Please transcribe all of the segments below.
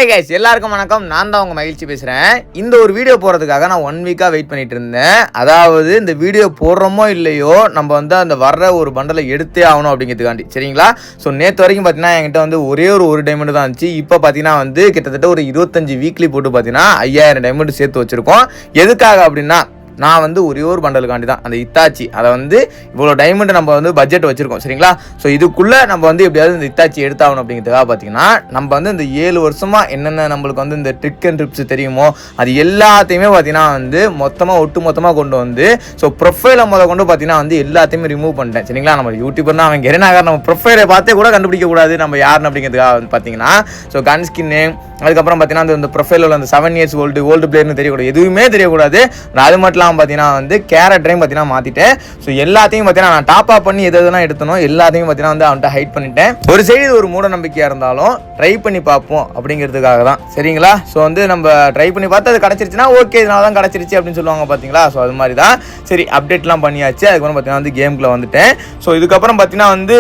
Guys எல்லாருக்கும் வணக்கம். நான் தான் உங்க மகிழ்ச்சி பேசுறேன். இந்த ஒரு வீடியோ போறதுக்காக நான் 1 வீக்கா வெயிட் பண்ணிட்டு இருந்தேன். அதாவது இந்த வீடியோ போடுறோமோ இல்லையோ நம்ம வந்து அந்த வர்ற ஒரு பண்டலை எடுத்தே ஆகணும் அப்படிங்கிறதுக்காண்டி, சரிங்களா? ஸோ நேற்று வரைக்கும் பார்த்தீங்கன்னா என்கிட்ட வந்து ஒரு டைமண்ட் தான் இருந்துச்சு. இப்போ பார்த்தீங்கன்னா வந்து கிட்டத்தட்ட ஒரு 25 வீக்லி போட்டு பார்த்தீங்கன்னா 5000 டைமண்ட் சேர்த்து வச்சிருக்கோம். எதுக்காக அப்படின்னா நான் வந்து ஒரு பண்டலுக்காண்டி தான் அந்த இத்தாச்சி அதை வந்து இவ்வளோ டைமண்ட் நம்ம வந்து பட்ஜெட் வச்சிருக்கோம், சரிங்களா? ஸோ இதுக்குள்ளே நம்ம வந்து எப்படியாவது இந்த இத்தாச்சி எடுத்தாகணும் அப்படிங்கிறதுக்காக பார்த்தீங்கன்னா நம்ம வந்து இந்த 7 வருஷமா என்னென்ன நம்மளுக்கு வந்து இந்த ட்ரிக் அண்ட் ட்ரிப்ஸ் தெரியுமோ அது எல்லாத்தையுமே பார்த்தீங்கன்னா வந்து ஒட்டுமொத்தமாக கொண்டு வந்து ஸோ ப்ரொஃபைலை கொண்டு பார்த்தீங்கன்னா வந்து எல்லாத்தையுமே ரிமூவ் பண்ணிட்டேன், சரிங்களா? நம்ம யூடியூபர்னா அவன் கெரனாகார் நம்ம ப்ரொஃபைலை பார்த்தே கூட கண்டுபிடிக்க கூடாது நம்ம யாருன்னு அப்படிங்கிறதுக்காக வந்து பார்த்தீங்கன்னா ஸோ கன் ஸ்கின்னு, அதுக்கப்புறம் பார்த்தீங்கன்னா அந்த ப்ரொஃபைல் உள்ள அந்த 7 இயர்ஸ் ஓல்டு பிளேயர்னு தெரியக்கூடாது, எதுவுமே தெரியக்கூடாது. அது மட்டும் பார்த்தீங்கன்னா வந்து கேரக்டரையும் பார்த்தீங்கன்னா மாத்திட்டேன். ஸோ எல்லாத்தையும் பார்த்தீங்கன்னா நான் டாப் அப் பண்ணி எதெல்லாம் எடுத்தனும் எல்லாத்தையும் பார்த்தீங்கன்னா வந்து அவன்கிட்ட ஹைட் பண்ணிட்டேன். ஒரு சைடு ஒரு மூட நம்பிக்கையாக இருந்தாலும் ட்ரை பண்ணி பார்ப்போம் அப்படிங்கிறதுக்காக தான், சரிங்களா? ஸோ வந்து நம்ம ட்ரை பண்ணி பார்த்து அது கிடச்சிருச்சுன்னா ஓகே, இதனால தான் கிடச்சிருச்சு அப்படின்னு சொல்லுவாங்க பார்த்தீங்களா? ஸோ அது மாதிரி தான். சரி, அப்டேட்லாம் பண்ணியாச்சு. அதுக்கப்புறம் பார்த்தீங்கன்னா வந்து கேமுக்குள்ள வந்துட்டேன். ஸோ இதுக்கப்புறம் பார்த்தீங்கன்னா வந்து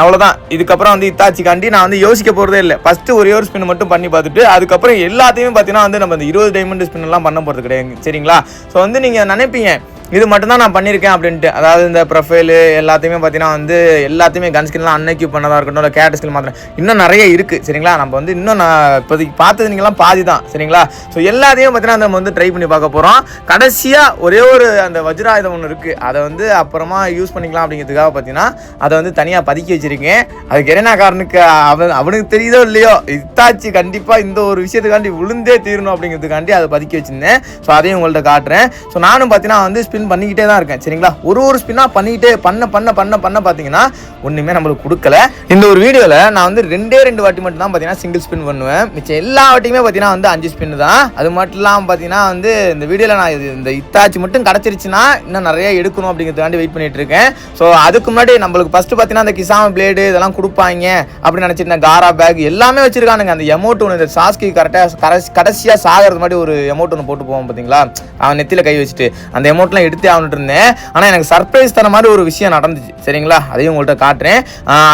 அவ்வளோதான். இதுக்கப்புறம் வந்து இத்தாச்சிக்காண்டி நான் வந்து யோசிக்க போகிறதே இல்லை. ஃபஸ்ட்டு ஒரே ஒரு ஸ்பின் மட்டும் பண்ணி பார்த்துட்டு அதுக்கப்புறம் எல்லாத்தையுமே பார்த்தீங்கன்னா வந்து நம்ம இந்த 20 டைமண்ட் ஸ்பின் எல்லாம் பண்ண போகிறது கிடையாது, சரிங்களா? ஸோ வந்து நீங்கள் நினைப்பீங்க இது மட்டும்தான் நான் பண்ணியிருக்கேன் அப்படின்ட்டு. அதாவது இந்த ப்ரொஃபைலு எல்லாத்தையுமே பார்த்தீங்கன்னா வந்து எல்லாத்தையுமே கன் ஸ்கின்லாம் அன்னைக்கு பண்ணதாக இருக்கட்டும், இல்லை கேரட் ஸ்கில் மாத்திரம் இன்னும் நிறைய இருக்குது, சரிங்களா? நம்ம வந்து இன்னும் நான் இப்போதைக்கு பார்த்தது நீங்களாம் பாதி தான், சரிங்களா? ஸோ எல்லாத்தையும் பார்த்தீங்கன்னா நம்ம வந்து ட்ரை பண்ணி பார்க்க போகிறோம். கடைசியாக ஒரே ஒரு அந்த வஜ்ராயுதம் ஒன்று இருக்குது, அதை வந்து அப்புறமா யூஸ் பண்ணிக்கலாம் அப்படிங்கிறதுக்காக பார்த்தீங்கன்னா அதை வந்து தனியாக பதுக்கி வச்சுருக்கேன். அது கெரனாக்காரனுக்கு அவனுக்கு தெரியுதோ இல்லையோ இத்தாச்சி கண்டிப்பாக இந்த ஒரு விஷயத்துக்காண்டி விழுந்தே தீரணும் அப்படிங்கிறதுக்காண்டி அதை பதுக்கி வச்சுருந்தேன். ஸோ அதையும் உங்கள்கிட்ட காட்டுறேன். ஸோ நானும் பார்த்தீங்கன்னா வந்து ஸ்பின் பண்ணிக்கிட்டே தான் இருக்கேன், சரிங்களா? ஒரு ஸ்பின்னா பண்ணிக்கிட்டே பண்ண பார்த்தீங்கன்னா ஒன்றுமே நம்மளுக்கு கொடுக்கல. இந்த ஒரு வீடியோவில் நான் வந்து 2 வாட்டி மட்டும் தான் பார்த்தீங்கன்னா சிங்கிள் ஸ்பின் பண்ணுவேன். மிச்சம் எல்லா வாட்டியுமே பார்த்தீங்கன்னா வந்து 5 ஸ்பின் தான். அது மட்டும் இல்லாமல் பார்த்தீங்கன்னா வந்து இந்த வீடியோவில் நான் இந்த இத்தாச்சி மட்டும் கிடச்சிருச்சுன்னா இன்னும் நிறைய எடுக்கணும் அப்படிங்கிறதுக்காண்டி வெயிட் பண்ணிட்டு இருக்கேன். ஸோ அதுக்கு முன்னாடி நம்மளுக்கு ஃபர்ஸ்ட் பார்த்தீங்கன்னா அந்த கிசாம பிளேடு இதெல்லாம் கொடுப்பாங்க அப்படின்னு நினச்சிருந்தேன். காரா பேக் எல்லாமே வச்சிருக்கானுங்க. அந்த எமௌண்ட் ஒன்று இந்த சாஸ்கி கடைசியாக சாகிறது மாதிரி ஒரு எமௌண்ட் ஒன்று போட்டு போவோம் பார்த்தீங்களா, அவன் நெத்தியில் கை வச்சுட்டு அந்த எமௌண்ட்லாம் எடுத்தே ஆகணுட்டு இருந்தேன். ஆனால் எனக்கு சர்ப்ரைஸ் தர மாதிரி ஒரு விஷயம் நடந்துச்சு, சரிங்களா? அதையும் உங்கள்கிட்ட காட்டுறேன்.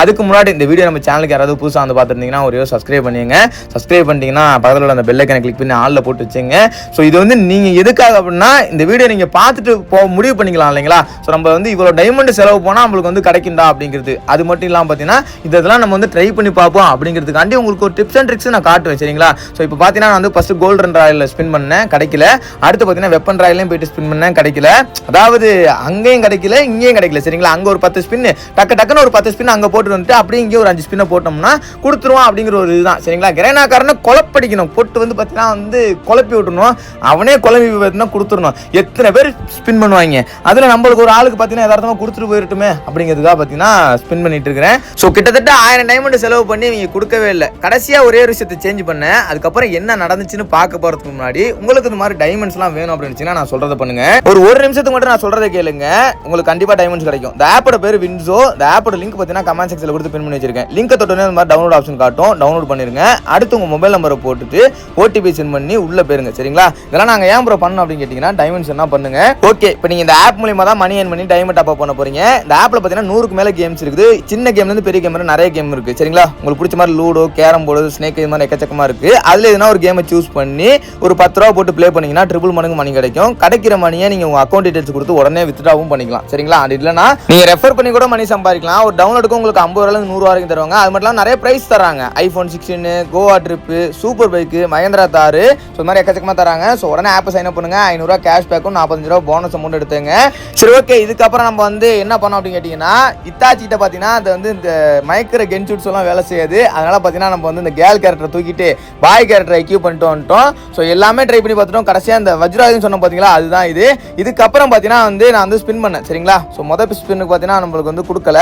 அதுக்கு முன்னாடி இந்த வீடியோ நம்ம சேனலுக்கு யாராவது புதுசாக வந்து பார்த்துருந்தீங்கன்னா ஒரு சப்ஸ்கிரைப் பண்ணிங்க. சப்ஸ்கிரைப் பண்ணிட்டீங்கன்னா பக்கத்தில் உள்ள அந்த பெல் ஐக்கனை கிளிக் பண்ணி ஆளில் போட்டு வச்சுங்க. ஸோ இது வந்து நீங்கள் எதுக்காக அப்படின்னா இந்த வீடியோ நீங்கள் பார்த்துட்டு முடிவு பண்ணிக்கலாம் இல்லைங்களா? ஸோ நம்ம வந்து இவ்வளோ டைமண்ட் செலவு போனால் நம்மளுக்கு வந்து கிடைக்கும்டா அப்படிங்கிறது. அது மட்டும் இல்லாமல் பார்த்தீங்கன்னா இதெல்லாம் நம்ம வந்து ட்ரை பண்ணி பார்ப்போம் அப்படிங்கிறதுக்காண்டி உங்களுக்கு ஒரு டிப்ஸ் அண்ட் ட்ரிக்ஸ் நான் காட்டுவேன், சரிங்களா? ஸோ இப்போ பார்த்தீங்கன்னா நான் வந்து ஃபர்ஸ்ட் கோல்டன் ராயலில் ஸ்பின் பண்ணேன், கிடைக்கல. அடுத்து பார்த்தீங்கன்னா வெப்பன் ராயலையும் போயிட்டு ஸ்பின் பண்ணேன், கிடைக்கல. அதாவது அங்கேயும் கிடைக்கல இங்கேயும் கிடைக்கல, சரிங்களா? அங்கே ஒரு 10 ஸ்பின் டக்குன்னு ஒரு 10 ஸ்பின் அங்கே போட்டு வந்துட்டு அப்படியே இங்கே ஒரு 5 ஸ்பின்னை போட்டோம்னா கொடுத்துருவோம் அப்படிங்கிற ஒரு இதுதான், சரிங்களா? கிரேனாக்காரனை குழப்படிக்கணும், போட்டு வந்து பார்த்தீங்கன்னா வந்து குழப்பி விட்டுணும், அவனே குழம்பி பார்த்தீங்கன்னா கொடுத்துடணும். எத்தனை பேர் ஸ்பின் பண்ணுவாங்க, அதில் நம்மளுக்கு ஒரு ஆளுக்கு பார்த்தீங்கன்னா யதார்த்தமாக கொடுத்துட்டு போயிருட்டுமே அப்படிங்கிறதுக்காக பார்த்தீங்கன்னா ஸ்பின் பண்ணிட்டு இருக்கிறேன். ஸோ கிட்டத்தட்ட 1000 டைமண்ட் செலவு பண்ணி இவங்க கொடுக்கவே இல்லை. கடைசியாக ஒரே ஒரு விஷயத்தை சேஞ்ச் பண்ணேன். அதுக்கப்புறம் என்ன நடந்துச்சுன்னு பார்க்க போகிறதுக்கு முன்னாடி உங்களுக்கு இந்த மாதிரி டைமண்ட்ஸ்லாம் வேணும் அப்படின்னு நான் சொல்றதை பண்ணுங்க. ஒரு நிமிஷத்துக்கு மட்டும் நான் சொல்றதை கேளுங்க, உங்களுக்கு கண்டிப்பா டைமண்ட்ஸ் கிடைக்கும். இந்த ஆப்போட பேர் வின்சோ. இந்த ஆப்போட லிங்க் பார்த்தீங்கன்னா கமெண்ட் செக்ஷன்ல கொடுத்து பின் பண்ணி வச்சிருக்கேன். லிங்க் தொட்டோனே இந்த மாதிரி டவுன்லோட் ஆப்ஷன் காட்டும், டவுன்லோட் பண்ணிருங்க. அடுத்து உங்க மொபைல் நம்பரை போட்டுட்டு ஓடிபி சென்ட் பண்ணி உள்ள போயிருங்க, சரிங்களா? இதெல்லாம் நாங்க ஏன் ப்ரோ பண்ணணும் அப்படின்னு கேட்டீங்கன்னா டைமண்ட்ஸ் என்ன பண்ணுங்க. ஓகே, இப்போ நீங்க இந்த ஆப் மூலமா தான் மணி ஏர்ன் பண்ணி டைமண்ட் டாப் அப் பண்ண போறீங்க. இந்த ஆப்ல பார்த்தீங்கன்னா 100க்கு மேல கேம்ஸ் இருக்குது. சின்ன கேம்ல இருந்து பெரிய கேம் வரை நிறைய கேம் இருக்கு, சரிங்களா? உங்களுக்கு பிடிச்ச மாதிரி லூடோ, கேரம் போர்டு, ஸ்னேக் இது மாதிரி எக்கச்சக்கமா இருக்கு. அதுல எதுனா ஒரு கேமை சூஸ் பண்ணி ஒரு 10 ரூபா போட்டு ப்ளே பண்ணீங்கன்னா ட்ரிபிள் மடங்கு மணி கிடைக்கும். கிடைக்கிற மணியை நீங்க உங்க அக்கௌண்ட் டீடைல்ஸ் கொடுத்து உடனே வித்ட்ராவும் பண்ணிக்கலாம், சரிங்களா? அது இல்லைனா நீங்க ரெஃபர் பண்ணி கூட மணி சம்பாதிக்கலாம். ஒரு டவுன்லோடுக்கு உங்களுக்கு 50 ரூபாயிலிருந்து 100 வரைக்கும் தருவாங்க. அது மட்டும் இல்லாமல் நிறைய பிரைஸ் தராங்க. iPhone 16, Goa trip, super bike, Mahindra தார், ஸோ மாதிரி எக்கச்சக்கமா தராங்க. ஸோ உடனே ஆப்பை சைன் அப் பண்ணுங்க. 500 ரூபா கேஷ் பேக்கும் 45 ரூபா போனஸ் அமௌண்ட் எடுத்துங்க. சரி, ஓகே. இதுக்கப்புறம் நம்ம வந்து என்ன பண்ணோம் அப்படின்னு கேட்டீங்கன்னா இத்தாச்சி கிட்ட பார்த்தீங்கன்னா அது வந்து இந்த மைக்ரோ கென்சூட்ஸ் எல்லாம் வேலை செய்யாது. அதனால பார்த்தீங்கன்னா நம்ம வந்து இந்த கேர்ள் கேரக்டரை தூக்கிட்டு பாய் கேரக்டரை எக்யூப் பண்ணிட்டு வந்துட்டோம். ஸோ எல்லாமே ட்ரை பண்ணி பார்த்துட்டோம். கடைசியாக இந்த வஜ்ராயுதம் சொன்னோம் பார்த்தீங்களா, அதுதான் இது. இதுக்கப்புறம் பார்த்தீங்கன்னா வந்து நான் வந்து ஸ்பின் பண்ணேன், சரிங்களா? ஸோ முதல் ஸ்பின்னுக்கு பார்த்தீங்கன்னா நம்மளுக்கு வந்து கொடுக்கல.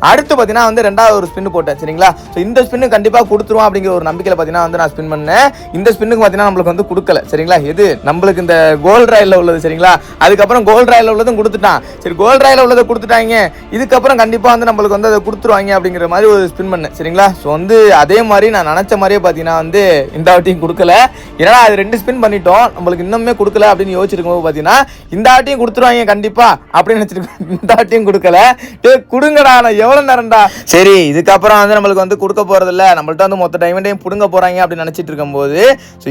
அடுத்து பார்த்தீங்கன்னா வந்து 2வது ஒரு ஸ்பின் போட்டேன், சரிங்களா? ஸோ இந்த ஸ்பின்னு கண்டிப்பாக கொடுத்துருவோம் அப்படிங்கிற ஒரு நம்பிக்கையில் பார்த்தீங்கன்னா வந்து நான் ஸ்பின் பண்ணேன். இந்த ஸ்பின்னுக்கு பார்த்தீங்கன்னா நம்மளுக்கு வந்து கொடுக்கல, சரிங்களா? எது நம்மளுக்கு இந்த கோல்ட் ராயில் உள்ளது, சரிங்களா? அதுக்கப்புறம் கோல்ட் ராயில் உள்ளதும் கொடுத்துட்டான். சரி, கோல்ட் ராயில் உள்ளதை கொடுத்துட்டாங்க, இதுக்கப்புறம் கண்டிப்பாக வந்து நம்மளுக்கு வந்து அதை கொடுத்துருவாங்க அப்படிங்கிற மாதிரி ஒரு ஸ்பின் பண்ணேன், சரிங்களா? ஸோ வந்து அதே மாதிரி நான் நினச்ச மாதிரியே பார்த்தீங்கன்னா வந்து இந்த வாட்டியும் கொடுக்கல. ஏன்னா அது 2 ஸ்பின் பண்ணிட்டோம், நம்மளுக்கு இன்னுமே கொடுக்கல அப்படின்னு யோசிச்சிருக்கும் போது பார்த்தீங்கன்னா இந்த வாட்டியும் கொடுத்துருவாங்க கண்டிப்பா அப்படின்னு நினைச்சிருக்கேன். இந்த வாட்டியும் கொடுக்கல. கொடுங்கடா, நான் எவ்வளவு நேரம்டா. சரி, இதுக்கப்புறம் வந்து நம்மளுக்கு வந்து கொடுக்க போறது இல்ல, நம்மள்ட்ட வந்து மொத்த டைமண்டையும் புடுங்க போறாங்க அப்படின்னு நினைச்சிட்டு இருக்கும் போது,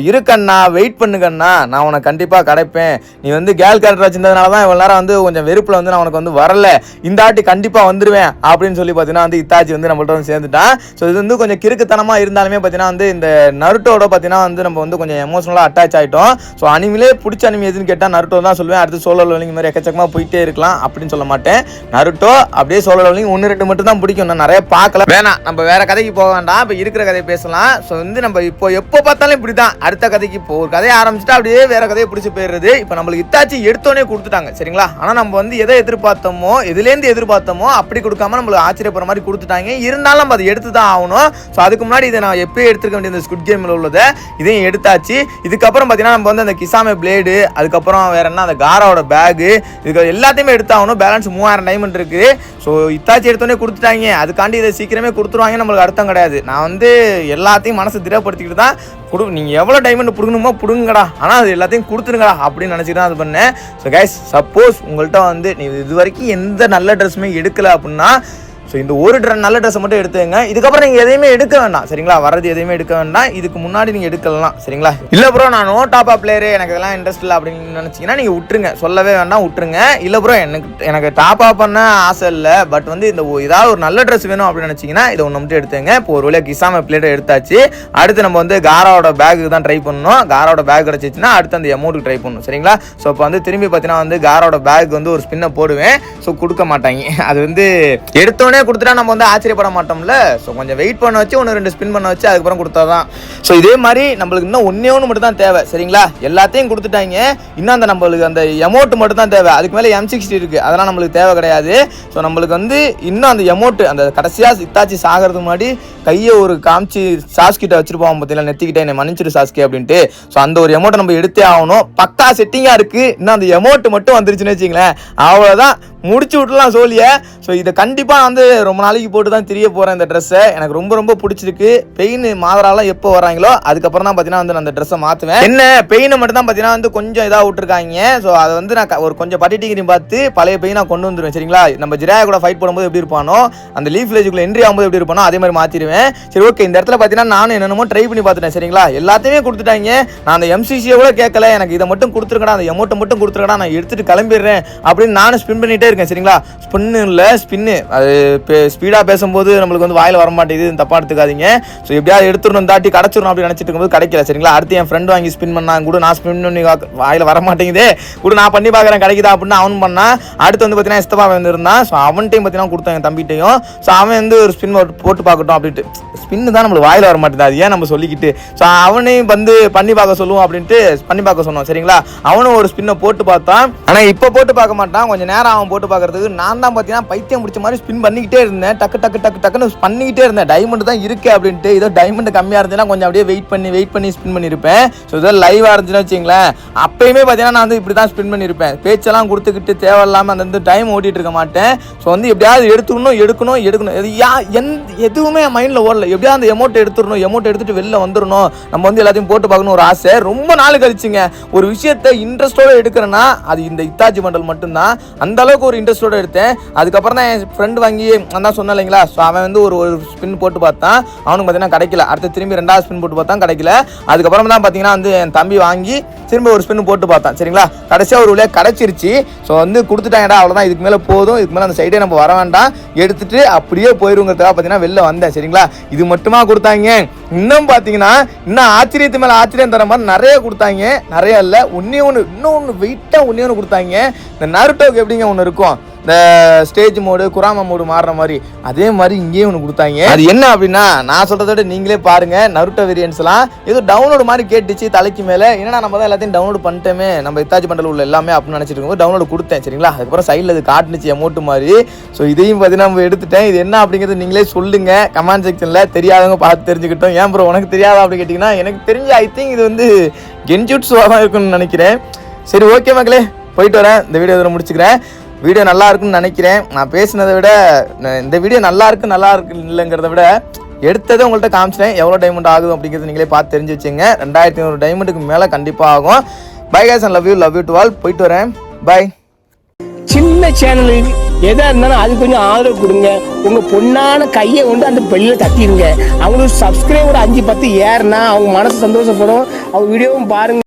இருக்கண்ணா வெயிட் பண்ணுங்கண்ணா, நான் உனக்கு கண்டிப்பா கிடைப்பேன். நீ வந்து கேர்ள் கேரக்டர் வச்சிருந்ததுனாலதான் இவ்வளவு நேரம் வந்து கொஞ்சம் வெறுப்புல வந்து நான் உனக்கு வந்து வரல, இந்த ஆட்டி கண்டிப்பா வந்துருவேன் அப்படின்னு சொல்லி பாத்தீங்கன்னா வந்து இத்தாச்சி வந்து நம்மள்ட்ட வந்து சேர்ந்துட்டான். ஸோ இது வந்து கொஞ்சம் கிறுக்குத்தனமா இருந்தாலுமே பாத்தீங்கன்னா வந்து இந்த நருட்டோட பாத்தீங்கன்னா வந்து நம்ம வந்து கொஞ்சம் எமோஷனலா அட்டாச் ஆயிட்டோம். ஸோ அனிமிலே பிடிச்ச அனிமி எதுன்னு கேட்டா நருட்டோ தான் சொல்லுவேன். அடுத்து சோலோ லெவலிங் மாதிரி எக்கச்சக்கமா போயிட்டே இருக்கலாம் அப்படின்னு சொல்ல மாட்டேன். நருட்டோ அப்படியே சோலோ லெவலிங் 1-2 மட்டும் தான் பிடிக்கும், நான் நிறைய பார்க்கல. வேணாம், நம்ம வேற கதைக்கு போக வேண்டாம், இப்போ இருக்கிற கதையை பேசலாம். ஸோ வந்து நம்ம இப்போ எப்போ பார்த்தாலும் இப்படிதான், அடுத்த கதைக்கு இப்போ ஒரு கதையை ஆரம்பிச்சுட்டா அப்படியே வேற கதையை பிடிச்சி போயிடுறது. இப்போ நம்மளுக்கு இத்தாச்சி எடுத்தோடனே கொடுத்துட்டாங்க சரிங்களா. ஆனால் நம்ம வந்து எதை எதிர்பார்த்தோமோ, எதுலேருந்து எதிர்பார்த்தோமோ அப்படி கொடுக்காம நம்மளுக்கு ஆச்சரியப்படுற மாதிரி கொடுத்துட்டாங்க. இருந்தாலும் நம்ம அதை எடுத்து தான் ஆகணும். ஸோ அதுக்கு முன்னாடி இதை நான் எப்பயும் எடுத்துக்க வேண்டிய இந்த ஸ்குட் கேமில் உள்ளதை இதையும் எடுத்தாச்சு. இதுக்கப்புறம் பார்த்தீங்கன்னா நம்ம வந்து அந்த கிசாமே பிளேடு, அதுக்கப்புறம் வேற என்ன அந்த காராவோட பேகு, இதுக்கு எல்லாத்தையுமே எடுத்தாகணும். பேலன்ஸ் 3000 டைமண்ட் இருக்கு. ஸோ இத்தாச்சி எடுத்தோடனே கொடுத்துட்டாங்க, அதுக்காண்டி இதை சீக்கிரமே கொடுத்துருவாங்க நம்மளுக்கு அர்த்தம் கிடையாது. நான் வந்து எல்லாத்தையும் மனசு திடப்படுத்திக்கிட்டு தான் நீங்கள் எவ்வளோ டைமண்ட் பிடுங்கணுமோ பிடுங்கடா, ஆனால் அது எல்லாத்தையும் கொடுத்துருங்கடா அப்படின்னு நினச்சிட்டு தான் அது பண்ணேன். ஸோ கைஸ், சப்போஸ் உங்கள்கிட்ட வந்து நீ இது வரைக்கும் எந்த நல்ல ட்ரெஸ்ஸுமே எடுக்கலை அப்படின்னா, ஸோ இந்த ஒரு நல்ல ட்ரெஸ்ஸை மட்டும் எடுத்துங்க. இதுக்கப்புறம் நீங்கள் எதையுமே எடுக்க வேண்டாம் சரிங்களா. வரது எதையுமே எடுக்க வேண்டாம், இதுக்கு முன்னாடி நீங்கள் எடுக்கலாம் சரிங்களா. இல்லை ப்ரோ நான் நோ டாப் அப் பிளேயரு, எனக்கு இதெல்லாம் இன்ட்ரெஸ்ட் இல்லை அப்படின்னு நினச்சிங்கன்னா நீங்கள் விட்டுருங்க, சொல்லவே வேண்டாம், விட்டுருங்க. இல்லை ப்ரோ எனக்கு டாப் அப் பண்ண ஆசை இல்லை, பட் வந்து இந்த ஏதாவது ஒரு நல்ல ட்ரெஸ் வேணும் அப்படின்னு நினச்சிங்கன்னா இதை ஒன்று மட்டும் எடுத்துங்க. இப்போ ஒரு வழியாக கிசாம பிளேட்டை எடுத்தாச்சு. அடுத்து நம்ம வந்து காராவோட பேக்கு தான் ட்ரை பண்ணணும். காராவோட பேக் கிடச்சிச்சுன்னா அடுத்து அந்த அமௌண்ட்டுக்கு ட்ரை பண்ணணும் சரிங்களா. ஸோ இப்போ வந்து திரும்பி பார்த்தீங்கன்னா வந்து காராவோட பேக் வந்து ஒரு ஸ்பின்னை போடுவேன். ஸோ கொடுக்க மாட்டாங்க, அது வந்து எடுத்தோடனே கொடுத்துட்டா நம்ம வந்து ஆச்சரியப்பட மாட்டோம்ல. ஸோ கொஞ்சம் வெயிட் பண்ண வச்சு 1-2 ஸ்பின் பண்ண வச்சு அதுக்கப்புறம் கொடுத்தாதான். ஸோ இதே மாதிரி நம்மளுக்கு இன்னும் ஒன்று மட்டும் தான் தேவை சரிங்களா. எல்லாத்தையும் கொடுத்துட்டாங்க, இன்னும் அந்த நம்மளுக்கு அந்த எமௌண்ட் மட்டும் தான் தேவை. அதுக்கு மேலே M60 இருக்கு, அதெல்லாம் நம்மளுக்கு தேவை கிடையாது. ஸோ நம்மளுக்கு வந்து இன்னும் அந்த எமௌண்ட் அந்த கடைசியாக இத்தாச்சி சாகிறதுக்கு முன்னாடி கையை ஒரு காமிச்சு சாஸ்கிட்ட வச்சிருப்போம் பார்த்தீங்களா, நெத்திக்கிட்டே என்னை மன்னிச்சிரு சாஸ்கி அப்படின்ட்டு. ஸோ அந்த ஒரு எமௌண்ட்டை நம்ம எடுத்தே ஆகணும். பக்கா செட்டிங்காக இருக்கு. இன்னும் அந்த எமௌண்ட் மட்டும் வந்துருச்சுன்னு வச்சுங்களேன், அவ்வளோதான், முடிச்சு விட்டுலாம் சோழிய. ஸோ இதை கண்டிப்பாக வந்து ரொம்ப நாளைக்கு போட்டு தான் தெரிய போகிறேன். இந்த ட்ரெஸ்ஸை எனக்கு ரொம்ப பிடிச்சிருக்கு. பெயின் மாதராலாம் எப்போ வராங்களோ அதுக்கப்புறம் தான் பார்த்தீங்கன்னா வந்து நான் அந்த ட்ரெஸ்ஸை மாற்றுவேன். என்ன பெயினை மட்டும் தான் பார்த்தீங்கன்னா வந்து கொஞ்சம் இதாக விட்டுருக்காங்க. ஸோ அதை வந்து நான் ஒரு கொஞ்சம் பட்டிட்டிங்கிறீங்க பார்த்து பழைய பெயினாக கொண்டு வந்துடுவேன் சரிங்களா. நம்ம ஜிராயா கூட ஃபைட் போடும்போது எப்படி இருப்பானோ, அந்த லீஃப் வில்லேஜுக்குள்ள என்ட்ரி ஆகும்போது எப்படி இருப்பானோ அதே மாதிரி மாற்றிடுவேன். சரி ஓகே, இந்த இடத்துல பார்த்தீங்கன்னா நானும் என்னென்னமோ ட்ரை பண்ணி பார்த்துட்டேன் சரிங்களா. எல்லாத்தையுமே கொடுத்துட்டாங்க. நான் அந்த MCCயை கூட கேட்கல, எனக்கு இதை மட்டும் கொடுத்துருக்கடா, அந்த எமௌண்ட்டை மட்டும் கொடுத்துருக்கடா, நான் எடுத்துட்டு கிளம்பிடுறேன் அப்படின்னு நானும் ஸ்பின் பண்ணிட்டே இருக்கேன் சரிங்களா. ஸ்பின்னு இல்லை ஸ்பின்னு, அது ஸ்பீடாக பேசும்போது நம்மளுக்கு வந்து வாயில் வர மாட்டேங்குது, தப்பாக எடுத்துக்காதீங்க. ஸோ எப்படியாவது எடுத்துடணும், தாட்டி கிடச்சிடணும் அப்படின்னு நினச்சிட்டு இருக்கும்போது கிடைக்கல சரிங்களா. அடுத்து என் ஃப்ரெண்டு வாங்கி ஸ்பின் பண்ணான் கூட, நான் ஸ்பின் பண்ணி வாயில் வர மாட்டேங்குது கூட, நான் பண்ணி பார்க்குறேன் கிடைக்குதா அப்படின்னு அவன் பண்ணான். அடுத்து வந்து பார்த்தீங்கன்னா இஸ்தபா வந்து இருந்தான். ஸோ அவன்கிட்டையும் பார்த்தீங்கன்னா கொடுத்தாங்க தம்பிட்டையும். ஸோ அவன் வந்து ஒரு ஸ்பின் போட்டு பார்க்கட்டும் அப்படின்ட்டு, ஸ்பின்னு தான் நம்மளுக்கு வாயில் வர மாட்டேங்குது, அது ஏன் நம்ம சொல்லிக்கிட்டு. ஸோ அவனையும் வந்து பண்ணி பார்க்க சொல்லுவோம் அப்படின்ட்டு பண்ணி பார்க்க சொன்னோம் சரிங்களா. அவனும் ஒரு ஸ்பின்னை போட்டு பார்த்தான், ஆனால் இப்போ போட்டு பார்க்க மாட்டான், கொஞ்சம் நேரம் அவன் போட்டு பார்க்கறதுக்கு. நான் தான் பார்த்தீங்கன்னா பைத்தியம் முடிச்ச மாதிரி ஸ்பின் பண்ணிக்கிட்டே இருந்தேன், டக்குன்னு பண்ணிக்கிட்டே இருந்தேன். டைமண்ட் தான் இருக்கு அப்படின்ட்டு, இதோ டைமண்ட் கம்மியாக இருந்துச்சுன்னா கொஞ்சம் அப்படியே வெயிட் பண்ணி ஸ்பின் பண்ணியிருப்பேன். ஸோ இதோ லைவாக இருந்துச்சுன்னு வச்சுங்களேன், அப்பயுமே பார்த்தீங்கன்னா நான் வந்து இப்படி தான் ஸ்பின் பண்ணியிருப்பேன். பேச்செல்லாம் கொடுத்துக்கிட்டு தேவையில்லாமல் அந்த வந்து டைம் ஓட்டிகிட்டு இருக்க மாட்டேன். ஸோ வந்து எப்படியாவது எடுக்கணும் எதுவுமே என் மைண்டில் ஓடல. எப்படியாவது அந்த எமௌண்ட் எடுத்துட்டு வெளில வந்துடணும், நம்ம வந்து எல்லாத்தையும் போட்டு பார்க்கணும் ஒரு ஆசை. ரொம்ப நாள் கழிச்சுங்க ஒரு விஷயத்தை இன்ட்ரெஸ்டோட எடுக்கிறேன்னா அது இந்த இத்தாச்சி மண்டல் மட்டும்தான். அந்த அளவுக்கு ஒரு இன்ட்ரெஸ்டோட எடுத்தேன். அதுக்கப்புறம் தான் என் ஃப்ரெண்டு வாங்கி நான் சொன்னேன் இல்லைங்களா. ஸோ அவன் வந்து ஒரு ஸ்பின் போட்டு பார்த்தான், அவனுக்கு பார்த்தீங்கன்னா கிடைக்கல. அடுத்து திரும்பி 2வது ஸ்பின் போட்டு பார்த்தான், கிடைக்கல. அதுக்கப்புறம் தான் பார்த்தீங்கன்னா வந்து என் தம்பி வாங்கி திரும்பி ஒரு ஸ்பின் போட்டு பார்த்தான் சரிங்களா. கடைசியாக ஒரு வழியாக கிடைச்சிருச்சு. ஸோ வந்து கொடுத்துட்டாங்கடா, அவ்வளோதான், இதுக்கு மேலே போதும், இதுக்கு மேலே அந்த சைடே நம்ம வர வேண்டாம், எடுத்துட்டு அப்படியே போயிருங்கிறதுக்காக பார்த்தீங்கன்னா வெளில வந்தேன் சரிங்களா. இது மட்டுமா கொடுத்தாங்க, இன்னும் பார்த்தீங்கன்னா இன்னும் ஆச்சரியத்து மேலே ஆச்சரியம் தர மாதிரி நிறைய கொடுத்தாங்க. நிறைய இல்லை, இன்னொன்று வெயிட்டாக ஒன்று கொடுத்தாங்க. இந்த நருட்டோக்கு எப்படிங்க ஒன்று இருக்கும், இந்த ஸ்டேஜ் மோடு குராமா மோடு மாறுற மாதிரி, அதே மாதிரி இங்கேயும் ஒன்று கொடுத்தாங்க. அது என்ன அப்படின்னா நான் சொல்றத விட நீங்களே பாருங்க. நருட்டோ வேரியன்ஸ்லாம் ஏதோ டவுன்லோடு மாதிரி கேட்டுச்சு தலைக்கு மேலே. என்னன்னா நம்ம தான் எல்லாத்தையும் டவுன்லோட் பண்ணிட்டோமே, நம்ம இத்தாச்சி பண்டல் உள்ள எல்லாமே அப்படின்னு நினச்சிட்டு இருக்கும்போது டவுன்லோடு கொடுத்தேன் சரிங்களா. அதுக்கப்புறம் சைடில் அது காட்டுனுச்சு அமௌண்ட் மாதிரி. ஸோ இதையும் பார்த்தீங்கன்னா நம்ம எடுத்துட்டேன். இது என்ன அப்படிங்கிறது நீங்களே சொல்லுங்க கமெண்ட் செக்ஷனில், தெரியாதவங்க பார்த்து தெரிஞ்சுக்கிட்டோம். ஏன் ப்ரோ உனக்கு தெரியாதா அப்படின்னு கேட்டிங்கன்னா, எனக்கு தெரிஞ்சு ஐ திங்க் இது வந்து கென்ஜுட்ஸுவாக தான் இருக்குன்னு நினைக்கிறேன். சரி ஓகே மக்களே, போயிட்டு வரேன். இந்த வீடியோ இதில் முடிச்சுக்கிறேன். வீடியோ நல்லா இருக்குன்னு நினைக்கிறேன். நான் பேசினதை விட இந்த வீடியோ நல்லா இருக்கு இல்லைங்கிறத விட எடுத்ததை உங்கள்கிட்ட காமிச்சிட்டேன். எவ்வளோ டைமண்ட் ஆகும் அப்படிங்கிறது நீங்களே பார்த்து தெரிஞ்சு வச்சுங்க. 2500 டைமண்டுக்கு மேலே கண்டிப்பாக ஆகும். Bye guys and love you to all. போயிட்டு வரேன். பை. சின்ன சேனலுக்கு எதா இருந்தாலும் அது கொஞ்சம் ஆதரவு கொடுங்க. உங்க பொண்ணான கையை கொண்டு அந்த பெல்ல தட்டிடுங்க. அவங்களுக்கு சப்ஸ்கிரைபர் 5-10 ஏறுனா அவங்க மனசு சந்தோஷப்படும். அவங்க வீடியோவும் பாருங்க.